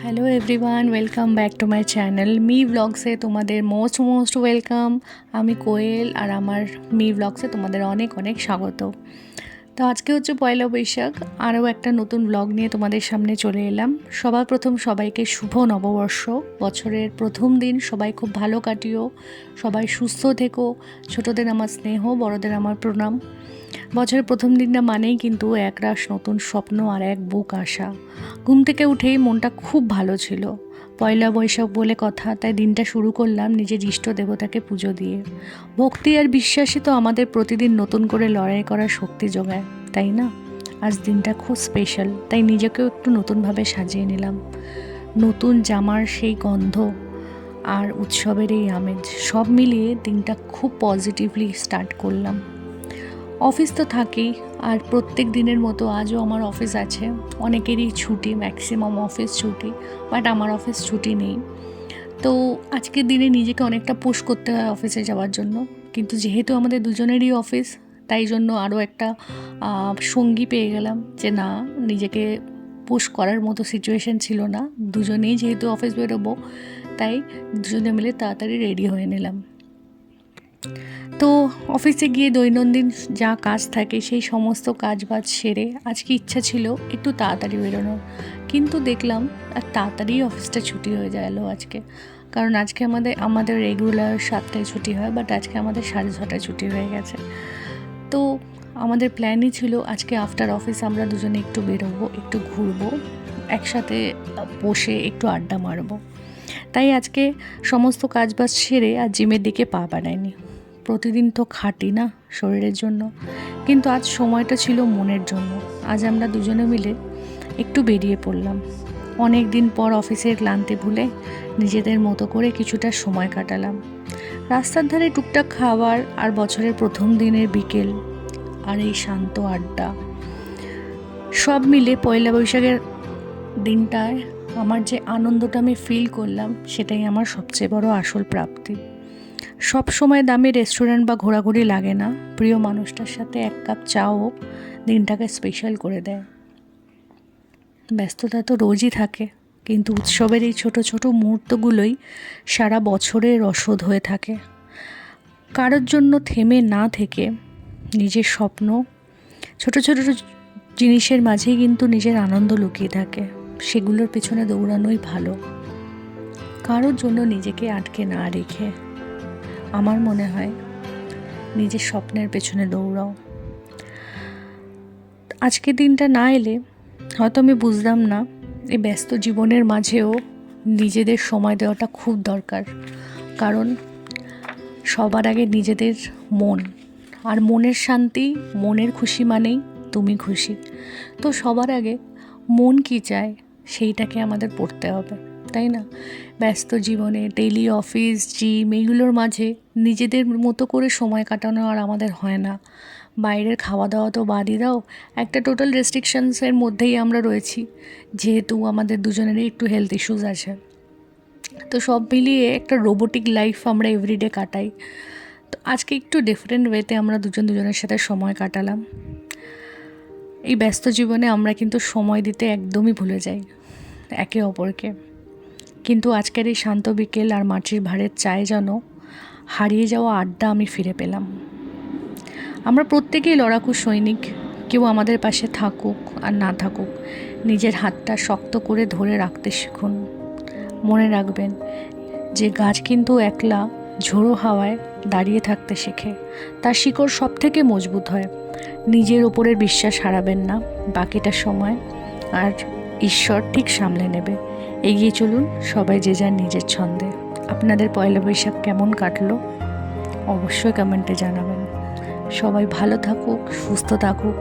Hello everyone, welcome back to my channel মি ব্লগসে তোমাদের মোস্ট ওয়েলকাম। আমি কোয়েল আর আমার মি ব্লগসে তোমাদের অনেক অনেক স্বাগত। তো আজকে হচ্ছে পয়লা বৈশাখ, আরও একটা নতুন ব্লগ নিয়ে তোমাদের সামনে চলে এলাম। সবার প্রথম সবাইকে শুভ নববর্ষ। বছরের প্রথম দিন সবাই খুব ভালো কাটিও, সবাই সুস্থ থেকো। ছোটদের আমার স্নেহ, বড়দের আমার প্রণাম। বছরের প্রথম দিনটা মানেই কিন্তু একরাশ নতুন স্বপ্ন আর এক বুক আশা। ঘুম থেকে উঠেই মনটা খুব ভালো ছিল। পয়লা বৈশাখ বলে কথা, তাই দিনটা শুরু করলাম নিজের ইষ্ট দেবতাকে পুজো দিয়ে। ভক্তি আর বিশ্বাসই তো আমাদের প্রতিদিন নতুন করে লড়াই করার শক্তি যোগায়, তাই না? আজ দিনটা খুব স্পেশাল, তাই নিজেকেও একটু নতুনভাবে সাজিয়ে নিলাম। নতুন জামার সেই গন্ধ আর উৎসবের এই আমেজ সব মিলিয়ে দিনটা খুব পজিটিভলি স্টার্ট করলাম। অফিস তো থাকেই, আর প্রত্যেক দিনের মতো আজও আমার অফিস আছে। অনেকেরই ছুটি, ম্যাক্সিমাম অফিস ছুটি, বাট আমার অফিস ছুটি নেই। তো আজকের দিনে নিজেকে অনেকটা পুশ করতে হয় অফিসে যাওয়ার জন্য, কিন্তু যেহেতু আমাদের দুজনেরই অফিস, তাই জন্য আরও একটা সঙ্গী পেয়ে গেলাম যে না, নিজেকে পুশ করার মতো সিচুয়েশন ছিল না। দুজনেই যেহেতু অফিস বেরোবো, তাই দুজনে মিলে তাড়াতাড়ি রেডি হয়ে নিলাম। তো অফিসে গিয়ে দৈনন্দিন যা কাজ থাকে সেই সমস্ত কাজবাজ সেরে আজকে ইচ্ছা ছিল একটু তাড়াতাড়ি বেরোনোর, কিন্তু দেখলাম আর তাড়াতাড়ি অফিসটা ছুটি হয়ে গেল আজকে। কারণ আজকে আমাদের রেগুলার 7টায় ছুটি হয়, বাট আজকে আমাদের 6:30টায় ছুটি হয়ে গেছে। তো আমাদের প্ল্যানই ছিল আজকে আফটার অফিস আমরা দুজনে একটু বেরোবো, একটু ঘুরবো, একসাথে বসে একটু আড্ডা মারবো। তাই আজকে সমস্ত কাজবাজ সেরে আর জিমের দিকে পা বাড়াইনি। প্রতিদিন তো খাটি না শরীরের জন্য, কিন্তু আজ সময়টা ছিল মনের জন্য। আজ আমরা দুজনে মিলে একটু বেরিয়ে পড়লাম। অনেক দিন পর অফিসের ক্লান্তি ভুলে নিজেদের মতো করে কিছুটা সময় কাটালাম। রাস্তার ধারে টুকটাক খাবার, আর বছরের প্রথম দিনের বিকেল আর এই শান্ত আড্ডা সব মিলে পয়লা বৈশাখের দিনটায় আমার যে আনন্দটা আমি ফিল করলাম, সেটাই আমার সবচেয়ে বড় আসল প্রাপ্তি। সব সময় দামি রেস্টুরেন্ট বা ঘোরাঘুরি লাগে না, প্রিয় মানুষটার সাথে এক কাপ চাও দিনটাকে স্পেশাল করে দেয়। ব্যস্ততা তো রোজই থাকে, কিন্তু উৎসবের এই ছোট ছোট মুহূর্তগুলোই সারা বছরের রসদ হয়ে থাকে। কারোর জন্য থেমে না থেকে নিজের স্বপ্ন, ছোট ছোট জিনিসের মাঝেই কিন্তু নিজের আনন্দ লুকিয়ে থাকে। সেগুলোর পেছনে দৌড়ানোই ভালো, কারোর জন্য নিজেকে আটকে না রেখে। আমার মনে হয় নিজের স্বপ্নের পেছনে দৌড়াও। আজকের দিনটা না এলে হয়তো আমি বুঝতাম না এই ব্যস্ত জীবনের মাঝেও নিজেদের সময় দেওয়াটা খুব দরকার। কারণ সবার আগে নিজেদের মন, আর মনের শান্তি, মনের খুশি মানেই তুমি খুশি। তো সবার আগে মন কি চায় সেইটাকে আমাদের পড়তে হবে, তাই না? ব্যস্ত জীবনে ডেইলি অফিস, জিম, এইগুলোর মাঝে নিজেদের মতো করে সময় কাটানো আর আমাদের হয় না। বাইরের খাওয়া দাওয়া তো বাদই দাও, একটা টোটাল রেস্ট্রিকশনসের মধ্যেই আমরা রয়েছি, যেহেতু আমাদের দুজনেরই একটু হেলথ ইস্যুস আছে। তো সব মিলিয়ে একটা রোবোটিক লাইফ আমরা এভরিডে কাটাই। তো আজকে একটু ডিফারেন্ট ওয়েতে আমরা দুজনের সাথে সময় কাটালাম। এই ব্যস্ত জীবনে আমরা কিন্তু সময় দিতে একদমই ভুলে যাই একে অপরকে, কিন্তু আজকের এই শান্ত বিকেল আর মাটির ভাঁড়ের চায়ে যেন হারিয়ে যাওয়া আড্ডা আমি ফিরে পেলাম। আমরা প্রত্যেকেই লড়াকু সৈনিক, কেউ আমাদের পাশে থাকুক আর না থাকুক, নিজের হাতটা শক্ত করে ধরে রাখতে শিখুন। মনে রাখবেন যে গাছ কিন্তু একলা ঝোড়ো হাওয়ায় দাঁড়িয়ে থাকতে শেখে, তার শিকড় সব থেকে মজবুত হয়। নিজের ওপরের বিশ্বাস হারাবেন না, বাকিটা সময় আর ঈশ্বর ঠিক সামলে নেবে। এগিয়ে চলুন সবাই যে যার নিজের ছন্দে। আপনাদের পয়লা বৈশাখ কেমন কাটলো অবশ্যই কমেন্টে জানাবেন। সবাই ভালো থাকুক, সুস্থ থাকুক।